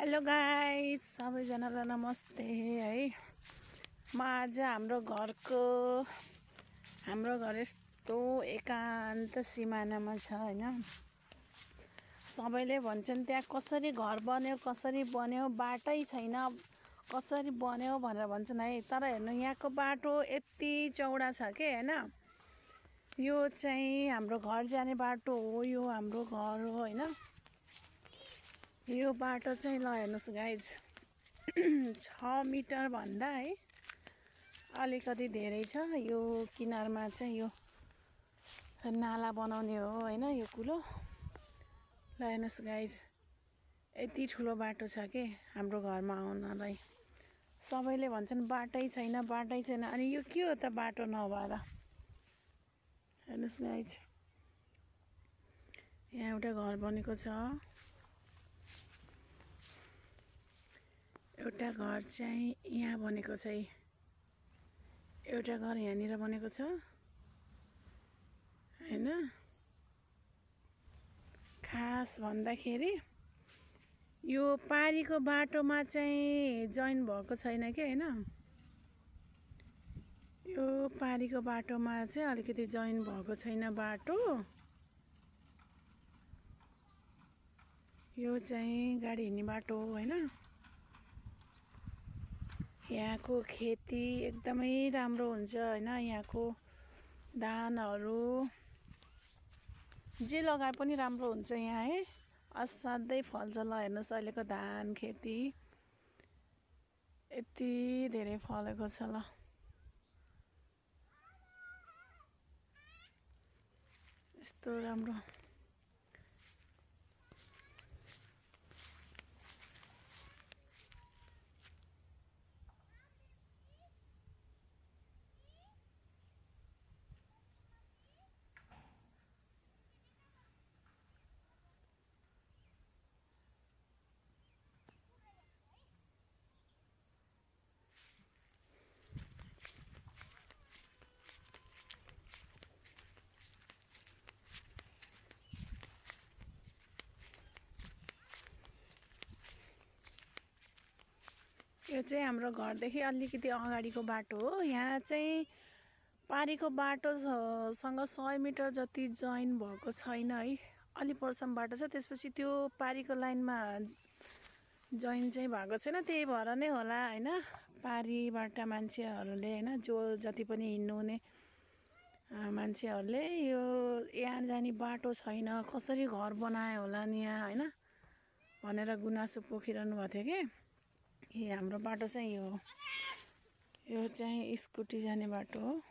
Hello guys, सबैजनालाई नमस्ते है। म आज हाम्रो घर यस्तो एकान्त सिमानामा छ हैन। सबैले भन्छन् त्यहाँ कसरी घर बन्यो बाटै छैन, कसरी बन्यो भनेर भन्छन् है। तर हेर्नु यहाँको बाटो यति चौडा छ के हैन। यो चाहिँ हाम्रो घर जाने बाटो हो, यो हाम्रो घर हो हैन। यो बाटो चाहिँ ल हेर्नुस् गाइज 6 मिटर भन्दा है अलिकति धेरै छ। यो किनारमा चाहिँ यो नाला बनाउने हो हैन, यो कुलो। ल हेर्नुस् गाइज यति ठुलो बाटो छ के हाम्रो घरमा आउनलाई। सबैले भन्छन् बाटै छैन अनि यो के हो त बाटो नभएर। हेर्नुस् गाइज यहाँ एउटा घर बनेको छ। एउटा घर चाहिँ यहाँ बनेको छ, एउटा घर यहाँनिर बनेको छ हैन। खास भन्दाखेरि यो पारीको बाटोमा चाहिँ जोइन भएको छैन के हैन। यो पारीको बाटोमा चाहिँ अलिकति जोइन भएको छैन बाटो। यो चाहिँ गाडी हिँड्ने बाटो हो हैन। यहाँको खेती एकदमै राम्रो हुन्छ हैन। यहाँको धानहरू जे लगाए पनि राम्रो हुन्छ यहाँ है। असाध्यै फल्छ। ल हेर्नुहोस् अहिलेको धान खेती यति धेरै फलेको छ। ल यस्तो राम्रो। यो चाहिँ हाम्रो घरदेखि अलिकति अगाडिको बाटो हो। यहाँ चाहिँ पारीको बाटोसँग 100 मिटर जति जोइन भएको छैन है। अलि परसम्म बाटो छ, त्यसपछि त्यो पारीको लाइनमा जोइन चाहिँ भएको छैन। त्यही भएर नै होला हैन। पारीबाट मान्छेहरूले हैन, जो जति पनि हिँड्नु हुने मान्छेहरूले यो यहाँ जाने बाटो छैन, कसरी घर बनायो होला नि यहाँ हैन भनेर गुनासो पोखिरहनु भएको थियो के। हाम्रो बाटो चाहिँ यो चाहिँ स्कुटी जाने बाटो हो।